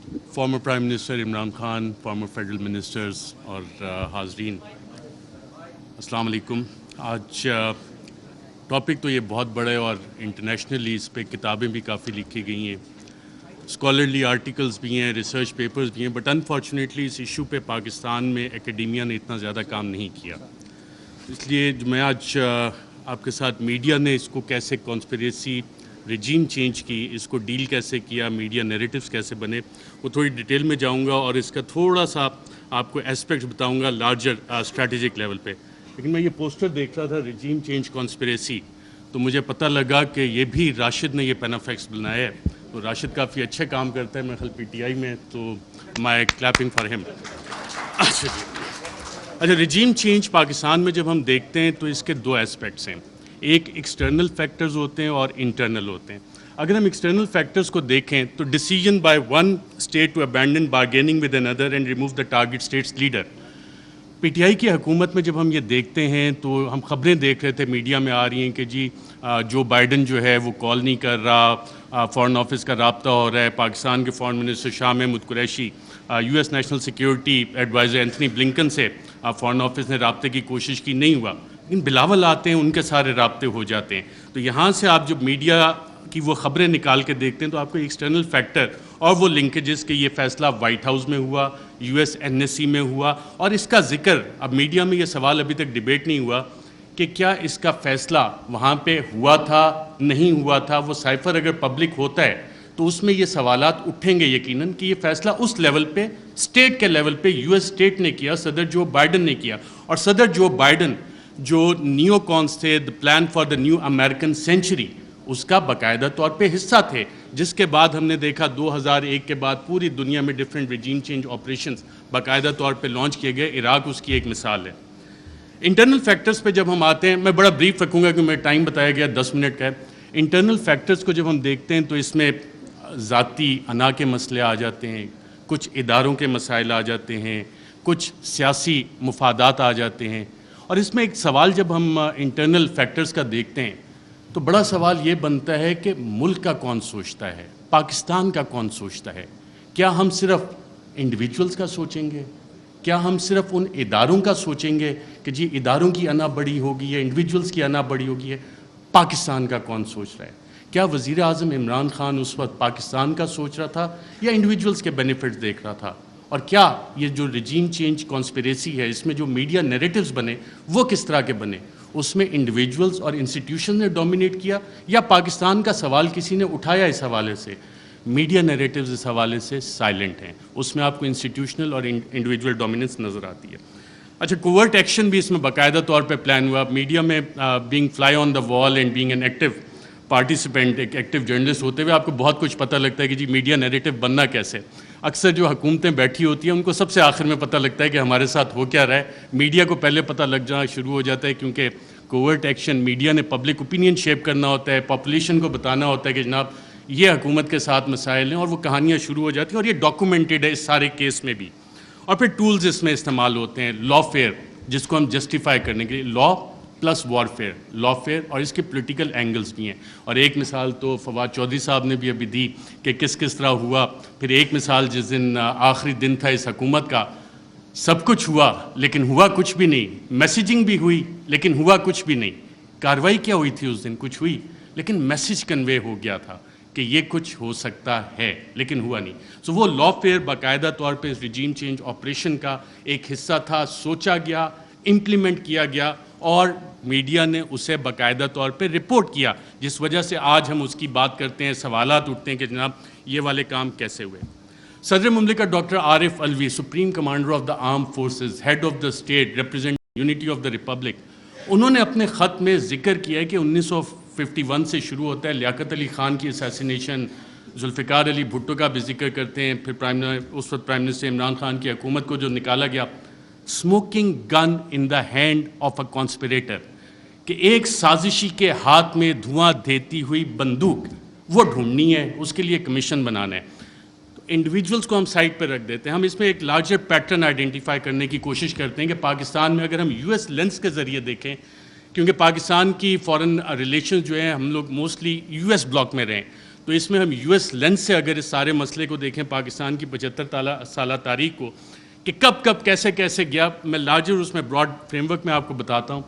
Farmer prime minister Imran Khan, former federal ministers اور حاضرین، السلام علیکم۔ آج ٹاپک تو یہ بہت بڑا ہے اور انٹرنیشنلی اس پہ کتابیں بھی کافی لکھی گئی ہیں، اسکالرلی آرٹیکلز بھی ہیں، ریسرچ پیپرز بھی ہیں، بٹ انفارچونیٹلی اس ایشو پہ پاکستان میں اکیڈیمیا نے اتنا زیادہ کام نہیں کیا۔ اس لیے میں آج آپ کے ساتھ میڈیا نے اس کو کیسے کانسپریسی رجیم چینج کی، اس کو ڈیل کیسے کیا، میڈیا نیریٹیوز کیسے بنے، وہ تھوڑی ڈیٹیل میں جاؤں گا اور اس کا تھوڑا سا آپ کو اسپیکٹس بتاؤں گا لارجر اسٹریٹجک لیول پہ۔ لیکن میں یہ پوسٹر دیکھ رہا تھا رجیم چینج کانسپریسی، تو مجھے پتہ لگا کہ یہ بھی راشد نے یہ پینافیکس بنایا ہے، تو راشد کافی اچھے کام کرتا ہے میرے خیال PTI میں، تو مائی کلیپنگ فار ہم۔ اچھا، رجیم چینج پاکستان میں جب ہم دیکھتے ہیں تو اس کے دو اسپیکٹس ہیں، ایک ایکسٹرنل فیکٹرز ہوتے ہیں اور انٹرنل ہوتے ہیں۔ اگر ہم ایکسٹرنل فیکٹرز کو دیکھیں تو decision by one state to abandon bargaining within and remove the target state's leader. PTI کی حکومت میں جب ہم یہ دیکھتے ہیں تو ہم خبریں دیکھ رہے تھے، میڈیا میں آ رہی ہیں کہ جی جو بائیڈن جو ہے وہ کال نہیں کر رہا، فارن آفس کا رابطہ ہو رہا ہے، پاکستان کے foreign minister Shah Mahmood Qureshi, US national security adviser Anthony Blinken سے فارن آفس نے رابطے کی کوشش کی، نہیں ہوا، لیکن بلاول آتے ہیں ان کے سارے رابطے ہو جاتے ہیں۔ تو یہاں سے آپ جب میڈیا کی وہ خبریں نکال کے دیکھتے ہیں تو آپ کو ایکسٹرنل فیکٹر اور وہ لنکیجز کہ یہ فیصلہ وائٹ ہاؤس میں ہوا، US NSC میں ہوا، اور اس کا ذکر اب میڈیا میں یہ سوال ابھی تک ڈیبیٹ نہیں ہوا کہ کیا اس کا فیصلہ وہاں پہ ہوا تھا نہیں ہوا تھا۔ وہ سائفر اگر پبلک ہوتا ہے تو اس میں یہ سوالات اٹھیں گے یقیناً کہ یہ فیصلہ اس لیول پہ اسٹیٹ کے لیول پہ US اسٹیٹ نے کیا، صدر جو بائیڈن نے کیا، اور صدر جو بائیڈن جو نیو کانس تھے، the plan for the new American century, اس کا باقاعدہ طور پہ حصہ تھے، جس کے بعد ہم نے دیکھا 2001 کے بعد پوری دنیا میں ڈفرینٹ رجیم چینج آپریشنز باقاعدہ طور پہ لانچ کیے گئے۔ عراق اس کی ایک مثال ہے۔ انٹرنل فیکٹرز پہ جب ہم آتے ہیں، میں بڑا بریف رکھوں گا کہ میں ٹائم بتایا گیا 10 منٹ کا ہے۔ انٹرنل فیکٹرز کو جب ہم دیکھتے ہیں تو اس میں ذاتی انا کے مسئلے آ جاتے ہیں، کچھ اداروں کے مسائل آ جاتے ہیں، کچھ سیاسی مفادات آ جاتے ہیں، اور اس میں ایک سوال جب ہم انٹرنل فیکٹرز کا دیکھتے ہیں تو بڑا سوال یہ بنتا ہے کہ ملک کا کون سوچتا ہے، پاکستان کا کون سوچتا ہے؟ کیا ہم صرف انڈیویجولز کا سوچیں گے؟ کیا ہم صرف ان اداروں کا سوچیں گے کہ جی اداروں کی انا بڑی ہوگی یا انڈیویجولز کی انا بڑی ہوگی ہے؟ پاکستان کا کون سوچ رہا ہے؟ کیا وزیر اعظم عمران خان اس وقت پاکستان کا سوچ رہا تھا یا انڈیویجولز کے بینیفٹس دیکھ رہا تھا؟ اور کیا یہ جو رجیم چینج کانسپریسی ہے، اس میں جو میڈیا نیریٹیوز بنے وہ کس طرح کے بنے؟ اس میں انڈیویجولز اور انسٹیٹیوشن نے ڈومینیٹ کیا یا پاکستان کا سوال کسی نے اٹھایا؟ اس حوالے سے میڈیا نیریٹیوز اس حوالے سے سائلنٹ ہیں، اس میں آپ کو انسٹیٹیوشنل اور انڈیویجول ڈومیننس نظر آتی ہے۔ اچھا، کوورٹ ایکشن بھی اس میں باقاعدہ طور پہ پلان ہوا۔ میڈیا میں being fly on the wall and being an active participant, ایک ایکٹیو جرنلسٹ ہوتے ہوئے آپ کو بہت کچھ پتہ لگتا ہے کہ جی میڈیا نیریٹیو بننا کیسے۔ اکثر جو حکومتیں بیٹھی ہوتی ہیں ان کو سب سے آخر میں پتہ لگتا ہے کہ ہمارے ساتھ ہو کیا رہا ہے، میڈیا کو پہلے پتہ لگ جانا شروع ہو جاتا ہے، کیونکہ کوورٹ ایکشن میڈیا نے پبلک اوپینین شیپ کرنا ہوتا ہے، پاپولیشن کو بتانا ہوتا ہے کہ جناب یہ حکومت کے ساتھ مسائل ہیں، اور وہ کہانیاں شروع ہو جاتی ہیں، اور یہ ڈاکومنٹڈ ہے اس سارے کیس میں بھی۔ اور پھر ٹولز اس میں استعمال ہوتے ہیں، لا فیئر جس کو ہم جسٹیفائی کرنے کے لیے، لا پلس وارفیئر، لا فیئر، اور اس کے پولیٹیکل اینگلز بھی ہیں۔ اور ایک مثال تو فواد چودھری صاحب نے بھی ابھی دی کہ کس طرح ہوا۔ پھر ایک مثال جس دن آخری دن تھا اس حکومت کا، سب کچھ ہوا لیکن ہوا کچھ بھی نہیں، میسیجنگ بھی ہوئی لیکن ہوا کچھ بھی نہیں۔ کارروائی کیا ہوئی تھی اس دن؟ کچھ ہوئی، لیکن میسیج کنوے ہو گیا تھا کہ یہ کچھ ہو سکتا ہے لیکن ہوا نہیں۔ سو وہ لا فیئر باقاعدہ طور پہ اس رجیم چینج آپریشن کا ایک حصہ تھا، سوچا گیا، امپلیمنٹ کیا گیا، اور میڈیا نے اسے باقاعدہ طور پہ رپورٹ کیا، جس وجہ سے آج ہم اس کی بات کرتے ہیں، سوالات اٹھتے ہیں کہ جناب یہ والے کام کیسے ہوئے۔ صدر مملکت doctor Arif Alvi, supreme commander of the armed forces, head of the state represent unity of the republic, انہوں نے اپنے خط میں ذکر کیا ہے کہ 1951 سے شروع ہوتا ہے، لیاقت علی خان کی اسیسینیشن، ذوالفقار علی بھٹو کا بھی ذکر کرتے ہیں، پھر اس وقت پرائم منسٹر عمران خان کی حکومت کو جو نکالا گیا، smoking gun in the hand of a conspirator, کہ ایک سازشی کے ہاتھ میں دھواں دیتی ہوئی بندوق وہ ڈھونڈنی ہے، اس کے لیے کمیشن بنانا ہے۔ تو انڈیویجولز کو ہم سائڈ پہ رکھ دیتے ہیں، ہم اس میں ایک لارجر پیٹرن آئیڈینٹیفائی کرنے کی کوشش کرتے ہیں کہ پاکستان میں اگر ہم US لینس کے ذریعے دیکھیں، کیونکہ پاکستان کی فارن ریلیشنز جو ہیں ہم لوگ موسٹلی US بلاک میں رہیں، تو اس میں ہم یو ایس لینس سے اگر اس سارے مسئلے کو دیکھیں پاکستان کی 75 سالہ تاریخ کو کہ کب کب کیسے کیسے گیا، میں لارجر اس میں براڈ فریم ورک میں آپ کو بتاتا ہوں.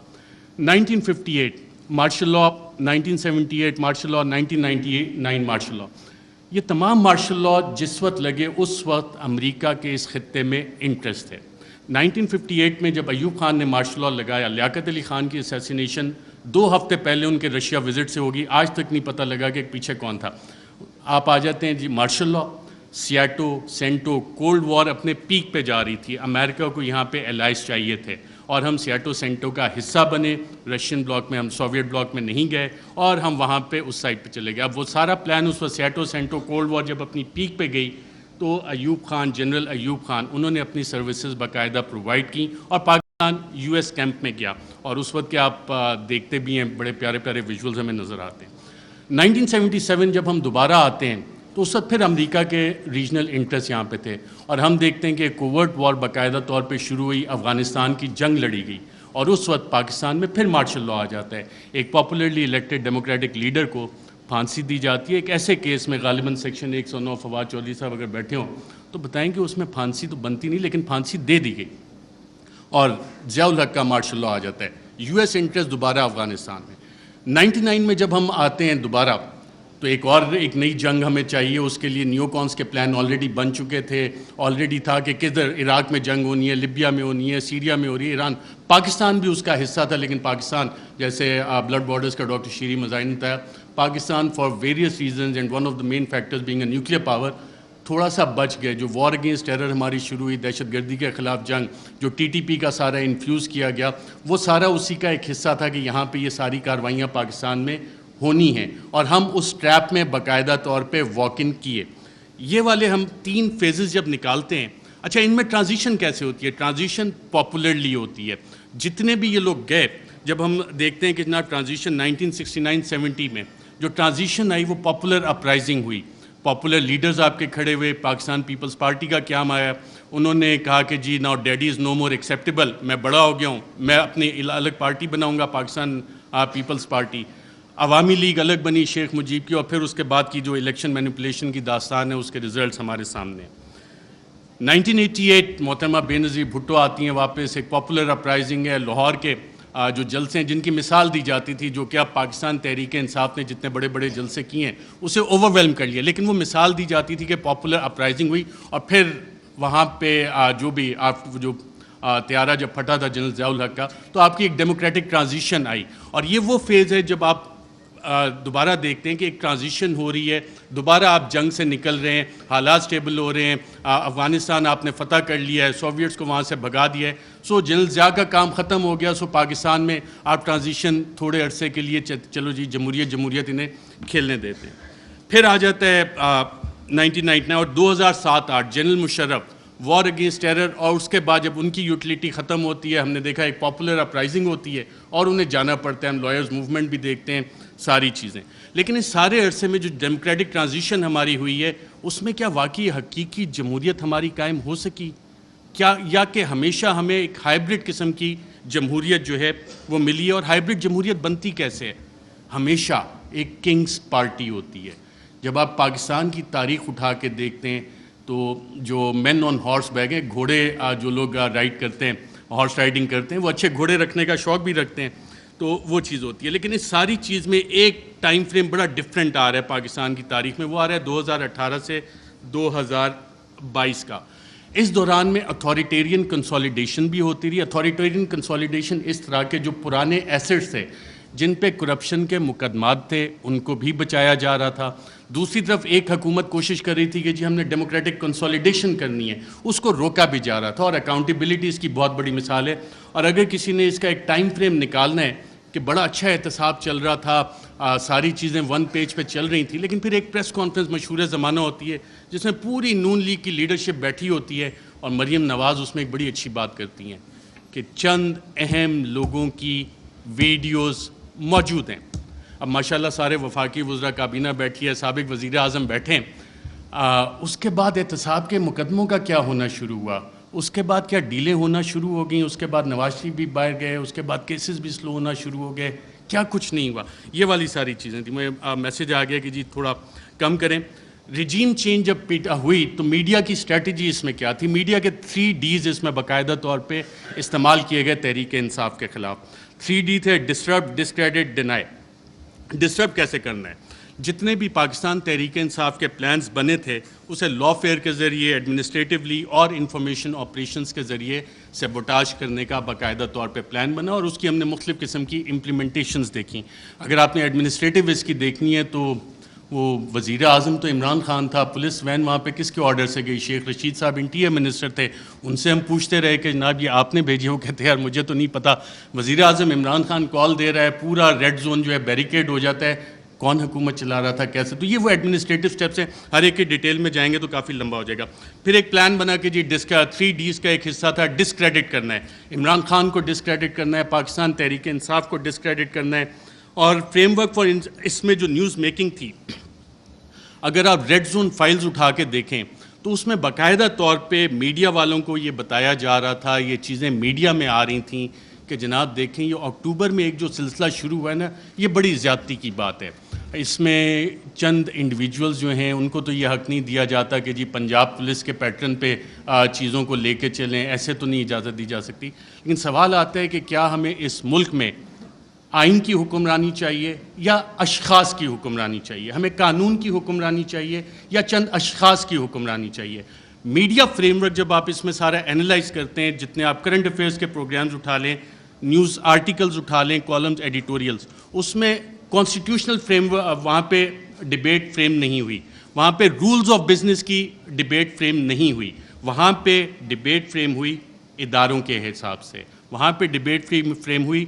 1958 martial law, 1978 martial law, 1999 martial law. یہ تمام مارشل لاء جس وقت لگے اس وقت امریکہ کے اس خطے میں انٹرسٹ تھے. 1958 میں جب ایوب خان نے مارشل لاء لگایا، لیاقت علی خان کی اسیسینیشن 2 ہفتے پہلے ان کے رشیا وزٹ سے ہوگی، آج تک نہیں پتہ لگا کہ پیچھے کون تھا. آپ آ جاتے ہیں جی martial law, SEATO, CENTO, cold war اپنے پیک پہ جا رہی تھی، امریکہ کو یہاں پہ الائز چاہیے تھے اور ہم سیاٹو سینٹو کا حصہ بنے. رشین بلاک میں، ہم سوویٹ بلاک میں نہیں گئے اور ہم وہاں پہ اس سائڈ پہ چلے گئے. اب وہ سارا پلان اس وقت سیاٹو سینٹو کولڈ وار جب اپنی پیک پہ گئی تو ایوب خان، جنرل ایوب خان، انہوں نے اپنی سروسز باقاعدہ پرووائڈ کی اور پاکستان یو ایس کیمپ میں گیا. اور اس وقت کے آپ دیکھتے بھی ہیں، بڑے پیارے پیارے ویژولز ہمیں نظر آتے ہیں. 1977 جب ہم دوبارہ آتے ہیں تو اس وقت پھر امریکہ کے ریجنل انٹرسٹ یہاں پہ تھے اور ہم دیکھتے ہیں کہ کوورٹ وار باقاعدہ طور پہ شروع ہوئی، افغانستان کی جنگ لڑی گئی اور اس وقت پاکستان میں پھر مارشل لاء آ جاتا ہے. ایک پاپولرلی الیکٹڈ ڈیموکریٹک لیڈر کو پھانسی دی جاتی ہے ایک ایسے کیس میں، غالباً سیکشن 109. فواد چودھری صاحب اگر بیٹھے ہوں تو بتائیں کہ اس میں پھانسی تو بنتی نہیں لیکن پھانسی دے دی گئی اور ضیاء الحق کا مارشل لاء آ جاتا ہے. یو ایس انٹرسٹ دوبارہ افغانستان میں. 99 میں جب ہم آتے ہیں دوبارہ تو ایک نئی جنگ ہمیں چاہیے. اس کے لیے نیو کونس کے پلان آلریڈی بن چکے تھے، آلریڈی تھا کہ کدھر عراق میں جنگ ہونی ہے، لیبیا میں ہونی ہے، سیریا میں ہو رہی ہے، ایران. پاکستان بھی اس کا حصہ تھا لیکن پاکستان، جیسے بلڈ بارڈرز کا ڈاکٹر شیری مزاحم نے بتایا، Pakistan for various reasons and one of the main factors being a nuclear power تھوڑا سا بچ گئے. جو وار اگینسٹ ٹیرر ہماری شروع ہوئی، دہشت گردی کے خلاف جنگ، جو ٹی ٹی پی کا سارا انفیوز کیا گیا، وہ سارا اسی کا ایک حصہ تھا کہ یہاں پہ یہ ساری کارروائیاں پاکستان میں ہونی ہیں اور ہم اس ٹریپ میں باقاعدہ طور پہ واک ان کیے. یہ والے ہم 3 فیزز جب نکالتے ہیں. اچھا، ان میں ٹرانزیشن کیسے ہوتی ہے؟ ٹرانزیشن پاپولرلی ہوتی ہے. جتنے بھی یہ لوگ گئے، جب ہم دیکھتے ہیں کہ جناب ٹرانزیشن 1969-70 میں جو ٹرانزیشن آئی وہ پاپولر اپرائزنگ ہوئی. پاپولر لیڈرز آپ کے کھڑے ہوئے. پاکستان پیپلز پارٹی کا قیام آیا، انہوں نے کہا کہ جی ناؤ ڈیڈی از نو مور ایکسیپٹیبل، میں بڑا ہو گیا ہوں، میں اپنی الگ پارٹی بناؤں گا، پاکستان پیپلز پارٹی. عوامی لیگ الگ بنی شیخ مجیب کی اور پھر اس کے بعد کی جو الیکشن مینیپولیشن کی داستان ہے اس کے ریزلٹس ہمارے سامنے ہیں. 1988 محترمہ بے نظیر بھٹو آتی ہیں واپس. ایک پاپولر اپرائزنگ ہے. لاہور کے جو جلسے ہیں جن کی مثال دی جاتی تھی، جو کہ اب پاکستان تحریک انصاف نے جتنے بڑے بڑے جلسے کیے ہیں اسے اوور ویلم کر لیا، لیکن وہ مثال دی جاتی تھی کہ پاپولر اپرائزنگ ہوئی اور پھر وہاں پہ جو بھی جو طیارہ جب پھٹا تھا جنرل ضیاء الحق کا، تو آپ کی ایک ڈیموکریٹک ٹرانزیشن آئی. اور یہ وہ فیز ہے جب آپ دوبارہ دیکھتے ہیں کہ ایک ٹرانزیشن ہو رہی ہے، دوبارہ آپ جنگ سے نکل رہے ہیں، حالات سٹیبل ہو رہے ہیں، افغانستان آپ نے فتح کر لیا ہے، سوویٹس کو وہاں سے بھگا دیا ہے. سو جنرل ضیاء کا کام ختم ہو گیا. سو پاکستان میں آپ ٹرانزیشن تھوڑے عرصے کے لیے چلو جی جمہوریت انہیں کھیلنے دیتے ہیں. پھر آ جاتا ہے 1999 اور 2007-8 general Musharraf, war against terror, اور اس کے بعد جب ان کی یوٹیلیٹی ختم ہوتی ہے، ہم نے دیکھا ایک پاپولر اپرائزنگ ہوتی ہے اور انہیں جانا پڑتا ہے. ہم لائرز موومنٹ بھی دیکھتے ہیں، ساری چیزیں. لیکن اس سارے عرصے میں جو ڈیموکریٹک ٹرانزیشن ہماری ہوئی ہے اس میں کیا واقعی حقیقی جمہوریت ہماری قائم ہو سکی کیا، یا کہ ہمیشہ ہمیں ایک ہائبرڈ قسم کی جمہوریت جو ہے وہ ملی ہے؟ اور ہائبرڈ جمہوریت بنتی کیسے ہے؟ ہمیشہ ایک کنگز پارٹی ہوتی ہے. جب آپ پاکستان کی تاریخ اٹھا کے دیکھتے ہیں تو جو مین آن ہارس بیک ہیں، گھوڑے جو لوگ رائڈ کرتے ہیں، ہارس رائڈنگ کرتے ہیں، وہ اچھے گھوڑے رکھنے کا شوق بھی رکھتے ہیں، تو وہ چیز ہوتی ہے. لیکن اس ساری چیز میں ایک ٹائم فریم بڑا ڈیفرنٹ آ رہا ہے پاکستان کی تاریخ میں، وہ آ رہا ہے 2018 سے 2022 کا. اس دوران میں اتھارٹیرین کنسالیڈیشن بھی ہوتی رہی. اتھارٹیرین کنسالیڈیشن اس طرح کے جو پرانے ایسٹس تھے جن پہ کرپشن کے مقدمات تھے ان کو بھی بچایا جا رہا تھا. دوسری طرف ایک حکومت کوشش کر رہی تھی کہ جی ہم نے ڈیموکریٹک کنسالیڈیشن کرنی ہے، اس کو روکا بھی جا رہا تھا. اور اکاؤنٹیبلٹی اس کی بہت بڑی مثال ہے. اور اگر کسی نے اس کا ایک ٹائم فریم نکالنا ہے کہ بڑا اچھا احتساب چل رہا تھا، ساری چیزیں 1 پیج پہ چل رہی تھیں، لیکن پھر ایک پریس کانفرنس مشہور زمانہ ہوتی ہے جس میں پوری نون لیگ کی لیڈرشپ بیٹھی ہوتی ہے اور مریم نواز اس میں ایک بڑی اچھی بات کرتی ہیں کہ چند اہم لوگوں کی ویڈیوز موجود ہیں. اب ماشاءاللہ سارے وفاقی وزراء کابینہ بیٹھی ہے، سابق وزیر اعظم بیٹھے ہیں. اس کے بعد احتساب کے مقدموں کا کیا ہونا شروع ہوا، اس کے بعد کیا ڈیلیں ہونا شروع ہو گئیں، اس کے بعد نواز شریف بھی باہر گئے، اس کے بعد کیسز بھی سلو ہونا شروع ہو گئے. کیا کچھ نہیں ہوا. یہ والی ساری چیزیں تھیں. میں میسیج آ گیا کہ جی تھوڑا کم کریں. رجیم چینج جب ہوئی تو میڈیا کی اسٹریٹجی اس میں کیا تھی؟ میڈیا کے 3 Ds اس میں باقاعدہ طور پہ استعمال کیے گئے تحریک انصاف کے خلاف. 3 D تھے: ڈسٹرب، ڈسکریڈٹ، ڈینائی. ڈسٹرب کیسے کرنا ہے؟ جتنے بھی پاکستان تحریک انصاف کے پلانز بنے تھے اسے لا فیئر کے ذریعے، ایڈمنسٹریٹولی اور انفارمیشن آپریشنز کے ذریعے سیبوٹاج کرنے کا باقاعدہ طور پہ پلان بنا، اور اس کی ہم نے مختلف قسم کی امپلیمنٹیشنز دیکھیں. اگر آپ نے ایڈمنسٹریٹو اس کی دیکھنی ہے تو وہ وزیر اعظم تو عمران خان تھا، پولیس وین وہاں پہ کس کے آرڈر سے گئی؟ شیخ رشید صاحب انٹیریئر منسٹر تھے، ان سے ہم پوچھتے رہے کہ جناب یہ آپ نے بھیجی؟ وہ کہتے ہیں یار مجھے تو نہیں پتہ. وزیر اعظم عمران خان کال دے رہا ہے، پورا ریڈ زون جو ہے بیریکیڈ ہو جاتا ہے، کون حکومت چلا رہا تھا، کیسے؟ تو یہ وہ ایڈمنسٹریٹو اسٹیپس ہیں. ہر ایک کی ڈیٹیل میں جائیں گے تو کافی لمبا ہو جائے گا. پھر ایک پلان بنا کہ جی 3 Ds کا ایک حصہ تھا ڈسکریڈٹ کرنا ہے. عمران خان کو ڈسکریڈٹ کرنا ہے، پاکستان تحریک انصاف کو ڈسکریڈٹ کرنا ہے. اور فریم ورک فار اس میں جو نیوز میکنگ تھی، اگر آپ ریڈ زون فائلز اٹھا کے دیکھیں تو اس میں باقاعدہ طور پہ میڈیا والوں کو یہ بتایا جا رہا تھا، یہ چیزیں میڈیا میں آ رہی تھیں کہ جناب دیکھیں یہ اکتوبر میں ایک جو سلسلہ شروع ہوا ہے نا، یہ بڑی زیادتی کی بات ہے. اس میں چند انڈیویجولز جو ہیں ان کو تو یہ حق نہیں دیا جاتا کہ جی پنجاب پولیس کے پیٹرن پہ چیزوں کو لے کے چلیں، ایسے تو نہیں اجازت دی جا سکتی. لیکن سوال آتا ہے کہ کیا ہمیں اس ملک میں آئین کی حکمرانی چاہیے یا اشخاص کی حکمرانی چاہیے؟ ہمیں قانون کی حکمرانی چاہیے یا چند اشخاص کی حکمرانی چاہیے؟ میڈیا فریم ورک جب آپ اس میں سارا اینالائز کرتے ہیں، جتنے آپ کرنٹ افیئرس کے پروگرامز اٹھا لیں، نیوز آرٹیکلز اٹھا لیں، کالمز، ایڈیٹوریلز، اس میں کانسٹیٹیوشنل فریم ورک وہاں پہ ڈیبیٹ فریم نہیں ہوئی، وہاں پہ رولز آف بزنس کی ڈیبیٹ فریم نہیں ہوئی، وہاں پہ ڈیبیٹ فریم ہوئی اداروں کے حساب سے، وہاں پہ ڈیبیٹ فریم ہوئی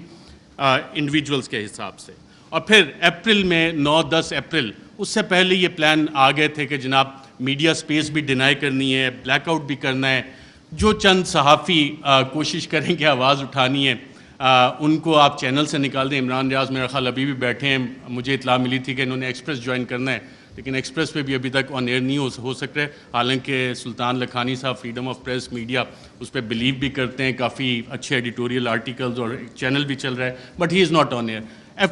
انڈیویجولز کے حساب سے. اور پھر اپریل میں 9-10 اپریل، اس سے پہلے یہ پلان آ گئے تھے کہ جناب میڈیا سپیس بھی ڈینائی کرنی ہے، بلیک آؤٹ بھی کرنا ہے. جو چند صحافی کوشش کریں کہ آواز اٹھانی ہے ان کو آپ چینل سے نکال دیں. عمران ریاض میرا خیال ابھی بھی بیٹھے ہیں، مجھے اطلاع ملی تھی کہ انہوں نے ایکسپریس جوائن کرنا ہے، لیکن ایکسپریس پہ بھی ابھی تک آن ایئر نہیں ہو سک رہے. حالانکہ سلطان لکھانی صاحب فریڈم آف پریس میڈیا اس پہ بلیو بھی کرتے ہیں، کافی اچھے ایڈیٹوریل آرٹیکلز اور چینل بھی چل رہا ہے، but he is not on air.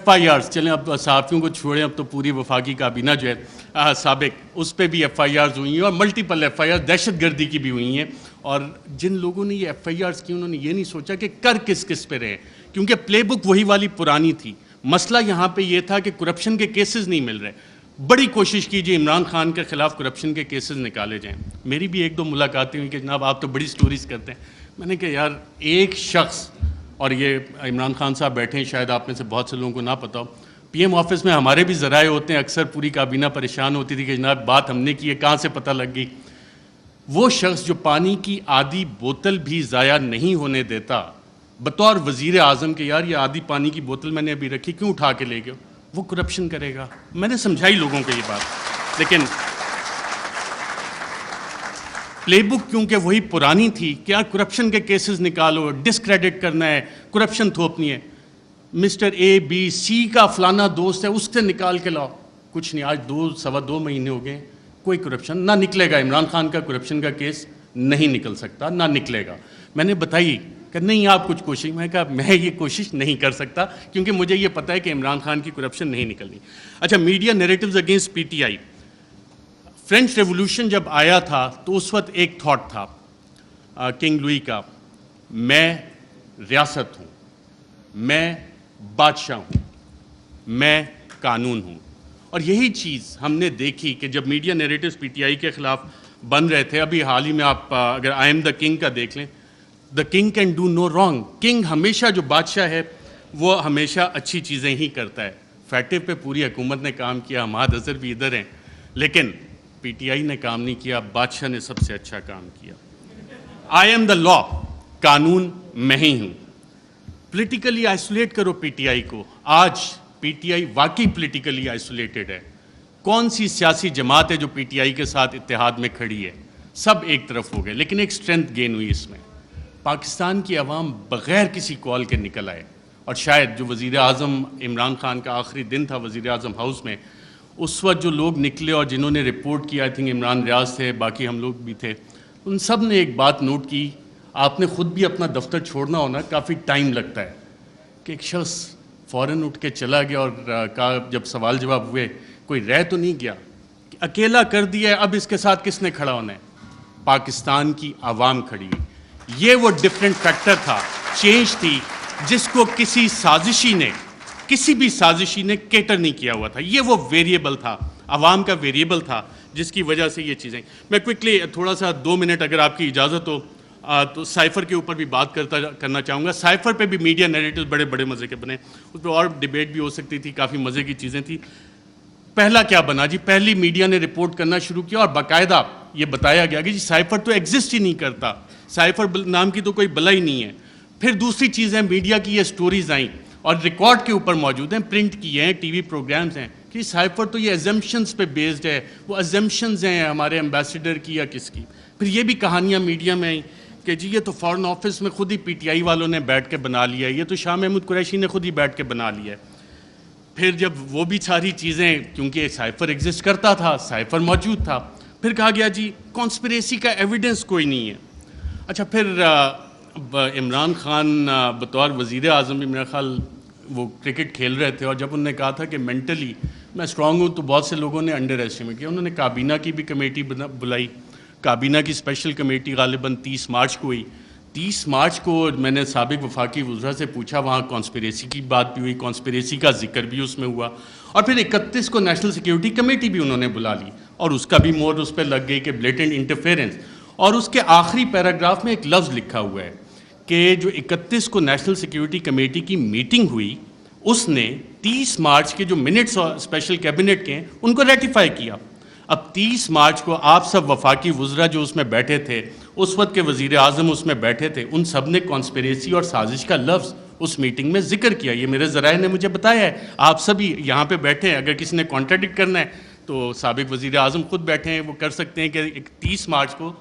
FIRs چلیں اب صحافیوں کو چھوڑیں، اب تو پوری وفاقی کابینہ جو ہے سابق، اس پہ بھی FIRs ہوئی ہیں، اور ملٹیپل FIRs دہشت گردی کی بھی ہوئی ہیں. اور جن لوگوں نے یہ FIRs کی انہوں نے یہ نہیں سوچا کہ کر کس پہ رہے، کیونکہ پلے بک وہی والی پرانی تھی. مسئلہ یہاں پہ یہ تھا کہ کرپشن کے کیسز نہیں مل رہے. بڑی کوشش کیجیے عمران خان کے خلاف کرپشن کے کیسز نکالے جائیں. میری بھی 1-2 ملاقاتیں ہوئی کہ جناب آپ تو بڑی سٹوریز کرتے ہیں. میں نے کہا یار ایک شخص، اور یہ عمران خان صاحب بیٹھے ہیں، شاید آپ میں سے بہت سے لوگوں کو نہ پتہ ہو، PM آفس میں ہمارے بھی ذرائع ہوتے ہیں، اکثر پوری کابینہ پریشان ہوتی تھی کہ جناب بات ہم نے کی ہے، کہاں سے پتہ لگ گئی. وہ شخص جو پانی کی آدھی بوتل بھی ضائع نہیں ہونے دیتا بطور وزیر اعظم کہ یار یہ آدھی پانی کی بوتل میں نے ابھی رکھی، کیوں اٹھا کے لے گئے، وہ کرپشن کرے گا. میں نے سمجھائی لوگوں کو یہ بات، لیکن پلے بک کیونکہ وہی پرانی تھی، کیا کرپشن کے کیسز نکالو، ڈسکریڈٹ کرنا ہے، کرپشن تھوپنی ہے. مسٹر ABC کا فلانا دوست ہے، اس سے نکال کے لاؤ. کچھ نہیں، آج 2-2.25 مہینے ہو گئے، کوئی کرپشن نہ نکلے گا. عمران خان کا کرپشن کا کیس نہیں نکل سکتا، نہ نکلے گا. میں نے بتائی کہ نہیں آپ کچھ کوشش، میں کہا میں یہ کوشش نہیں کر سکتا کیونکہ مجھے یہ پتہ ہے کہ عمران خان کی کرپشن نہیں نکلنی. اچھا، media narratives against PTI. French revolution جب آیا تھا تو اس وقت ایک تھاٹ تھا کنگ لوئی کا، میں ریاست ہوں، میں بادشاہ ہوں، میں قانون ہوں. اور یہی چیز ہم نے دیکھی کہ جب میڈیا نیریٹیوز PTI کے خلاف بن رہے تھے. ابھی حال ہی میں آپ اگر آئی ایم دا کنگ کا دیکھ لیں، the king can do no wrong. King ہمیشہ، جو بادشاہ ہے وہ ہمیشہ اچھی چیزیں ہی کرتا ہے. فیٹو پہ پوری حکومت نے کام کیا، حماد اظہر بھی ادھر ہیں، لیکن PTI نے کام نہیں کیا، بادشاہ نے سب سے اچھا کام کیا. آئی ایم دا لا، قانون میں ہی ہوں. پولیٹیکلی آئسولیٹ کرو PTI کو. آج PTI واقعی پولیٹیکلی آئسولیٹڈ ہے. کون سی سیاسی جماعت ہے جو PTI کے ساتھ اتحاد میں کھڑی ہے؟ سب ایک طرف ہو گئے. لیکن ایک اسٹرینتھ گین ہوئی اس میں، پاکستان کی عوام بغیر کسی کال کے نکل آئے. اور شاید جو وزیر اعظم عمران خان کا آخری دن تھا وزیر اعظم ہاؤس میں، اس وقت جو لوگ نکلے اور جنہوں نے رپورٹ کیا، آئی تھنک عمران ریاض تھے، باقی ہم لوگ بھی تھے، ان سب نے ایک بات نوٹ کی. آپ نے خود بھی اپنا دفتر چھوڑنا ہونا کافی ٹائم لگتا ہے کہ ایک شخص فوراً اٹھ کے چلا گیا اور کہا جب سوال جواب ہوئے کوئی رہ تو نہیں گیا کہ اکیلا کر دیا ہے، اب اس کے ساتھ کس نے کھڑا ہونا ہے؟ پاکستان کی عوام کھڑی ہوئی. یہ وہ ڈفرینٹ فیکٹر تھا، چینج تھی جس کو کسی بھی سازشی نے کیٹر نہیں کیا ہوا تھا. یہ وہ ویریبل تھا، عوام کا ویریبل تھا جس کی وجہ سے یہ چیزیں. میں کوئکلی تھوڑا سا 2 منٹ اگر آپ کی اجازت ہو تو سائفر کے اوپر بھی بات کرنا چاہوں گا. سائفر پہ بھی میڈیا نیریٹیو بڑے مزے کے بنے، اس پہ اور ڈیبیٹ بھی ہو سکتی تھی، کافی مزے کی چیزیں تھیں. پہلا کیا بنا جی، پہلی میڈیا نے رپورٹ کرنا شروع کیا اور باقاعدہ یہ بتایا گیا کہ جی سائفر تو ایگزسٹ ہی نہیں کرتا، سائفر نام کی تو کوئی بلا ہی نہیں ہے. پھر دوسری چیز ہے، میڈیا کی یہ سٹوریز آئیں اور ریکارڈ کے اوپر موجود ہیں، پرنٹ کیے ہیں، ٹی وی پروگرامز ہیں کہ سائفر تو یہ ایزمپشنز پہ بیسڈ ہے. وہ ایزمپشنز ہیں ہمارے ایمبیسڈر کی یا کس کی. پھر یہ بھی کہانیاں میڈیا میں آئیں کہ جی یہ تو فارن آفس میں خود ہی پی ٹی آئی والوں نے بیٹھ کے بنا لیا ہے، یہ تو شاہ محمود قریشی نے خود ہی بیٹھ کے بنا لیا ہے. پھر جب وہ بھی ساری چیزیں، کیونکہ سائفر ایگزسٹ کرتا تھا، سائفر موجود تھا، پھر کہا گیا جی کانسپریسی کا ایویڈنس کوئی نہیں ہے. اچھا پھر عمران خان بطور وزیر اعظم بھی میرا خیال وہ کرکٹ کھیل رہے تھے، اور جب انہوں نے کہا تھا کہ مینٹلی میں اسٹرانگ ہوں تو بہت سے لوگوں نے انڈر ایسٹیمیٹ کیا. انہوں نے کابینہ کی بھی کمیٹی بلائی، کابینہ کی اسپیشل کمیٹی غالباً 30 مارچ کو ہوئی. 30 مارچ کو میں نے سابق وفاقی وزراء سے پوچھا، وہاں کانسپریسی کی بات بھی ہوئی، کانسپریسی کا ذکر بھی اس میں ہوا. اور پھر 31 کو نیشنل سیکیورٹی کمیٹی بھی انہوں نے بلا لی اور اس کا بھی مور اس پہ لگ گئی کہ بلیٹنٹ انٹرفیرنس. اور اس کے آخری پیراگراف میں ایک لفظ لکھا ہوا ہے کہ جو 31 کو نیشنل سیکیورٹی کمیٹی کی میٹنگ ہوئی اس نے 30 مارچ کے جو منٹس اسپیشل کیبنٹ کے ہیں ان کو ریٹیفائی کیا. اب 30 مارچ کو آپ سب وفاقی وزراء جو اس میں بیٹھے تھے، اس وقت کے وزیر اعظم اس میں بیٹھے تھے، ان سب نے کانسپریسی اور سازش کا لفظ اس میٹنگ میں ذکر کیا. یہ میرے ذرائع نے مجھے بتایا ہے، آپ سبھی یہاں پہ بیٹھے ہیں، اگر کسی نے کانٹراڈکٹ کرنا ہے تو سابق وزیر اعظم خود بیٹھے ہیں، وہ کر سکتے ہیں کہ 30 مارچ کو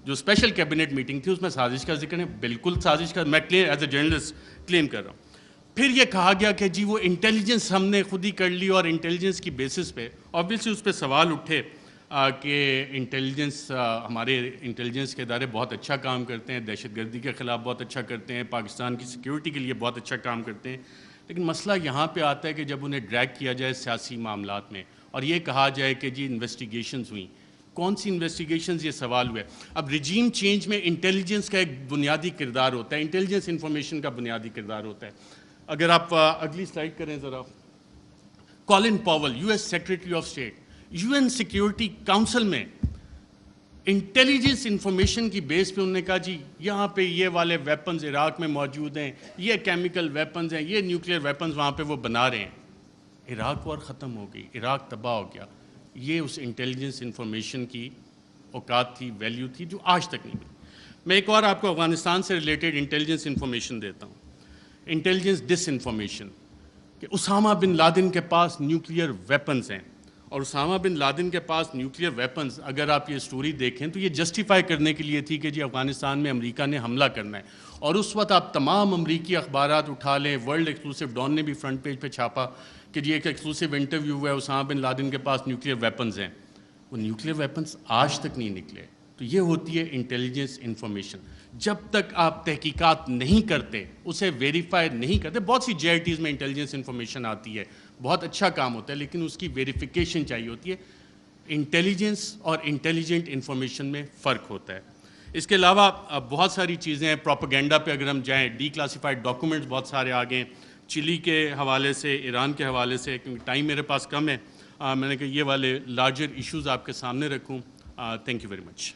جو اسپیشل کیبنٹ میٹنگ تھی اس میں سازش کا ذکر ہے. بالکل سازش کا میں ایز اے جرنلسٹ کلیم کر رہا ہوں. پھر یہ کہا گیا کہ جی وہ انٹیلیجنس ہم نے خود ہی کر لی، اور انٹیلیجنس کی بیسس پہ آبویسلی اس پہ سوال اٹھے کہ انٹیلیجنس، ہمارے انٹیلیجنس کے ادارے بہت اچھا کام کرتے ہیں، دہشت گردی کے خلاف بہت اچھا کرتے ہیں، پاکستان کی سیکیورٹی کے لیے بہت اچھا کام کرتے ہیں. لیکن مسئلہ یہاں پہ آتا ہے کہ جب انہیں ڈریگ کیا جائے سیاسی معاملات میں اور یہ کہا جائے کہ جی انویسٹیگیشنز ہوئیں، کون سی انویسٹیگیشنز، یہ سوال ہوا ہے. اب رجیم چینج میں انٹیلیجنس کا ایک بنیادی کردار ہوتا ہے، انٹیلیجنس انفارمیشن کا بنیادی کردار ہوتا ہے. اگر آپ اگلی سلائڈ کریں ذرا. Colin Powell, U S secretary of state, U N security council میں انٹیلیجنس انفارمیشن کی بیس پہ انہوں نے کہا جی یہاں پہ یہ والے ویپنز عراق میں موجود ہیں، یہ کیمیکل ویپنز ہیں، یہ نیوکلیئر ویپنز وہاں پہ وہ بنا رہے ہیں. عراق وار ختم ہو گئی، عراق تباہ ہو گیا. یہ اس انٹیلیجنس انفارمیشن کی اوقات تھی، ویلیو تھی جو آج تک نہیں ملی. میں ایک اور آپ کو افغانستان سے ریلیٹڈ انٹیلیجنس انفارمیشن دیتا ہوں. انٹیلیجنس ڈس انفارمیشن کہ اسامہ بن لادن کے پاس نیوکلیئر ویپنز ہیں، اور اسامہ بن لادن کے پاس نیوکلیئر ویپنز، اگر آپ یہ سٹوری دیکھیں تو یہ جسٹیفائی کرنے کے لیے تھی کہ جی افغانستان میں امریکہ نے حملہ کرنا ہے. اور اس وقت آپ تمام امریکی اخبارات اٹھا لیں، ورلڈ ایکسکلوسیو ڈان نے بھی فرنٹ پیج پہ چھاپا کہ جی ایک ایکسکلوسیو انٹرویو ہوا ہے، اسامہ بن لادن کے پاس نیوکلیئر ویپنز ہیں. وہ نیوکلیئر ویپنز آج تک نہیں نکلے. تو یہ ہوتی ہے انٹیلیجنس انفارمیشن. جب تک آپ تحقیقات نہیں کرتے، اسے ویریفائی نہیں کرتے، بہت سی جے آئی ٹیز میں انٹیلیجنس انفارمیشن آتی ہے، بہت اچھا کام ہوتا ہے، لیکن اس کی ویریفیکیشن چاہیے ہوتی ہے. انٹیلیجنس اور انٹیلیجنٹ انفارمیشن میں فرق ہوتا ہے. اس کے علاوہ بہت ساری چیزیں ہیں. پروپیگنڈا پہ اگر ہم جائیں، ڈی کلاسیفائڈ ڈاکومنٹس بہت سارے آ گئے، چلی کے حوالے سے، ایران کے حوالے سے. کیونکہ ٹائم میرے پاس کم ہے، میں نے کہا یہ والے لارجر ایشوز آپ کے سامنے رکھوں. Thank you very much.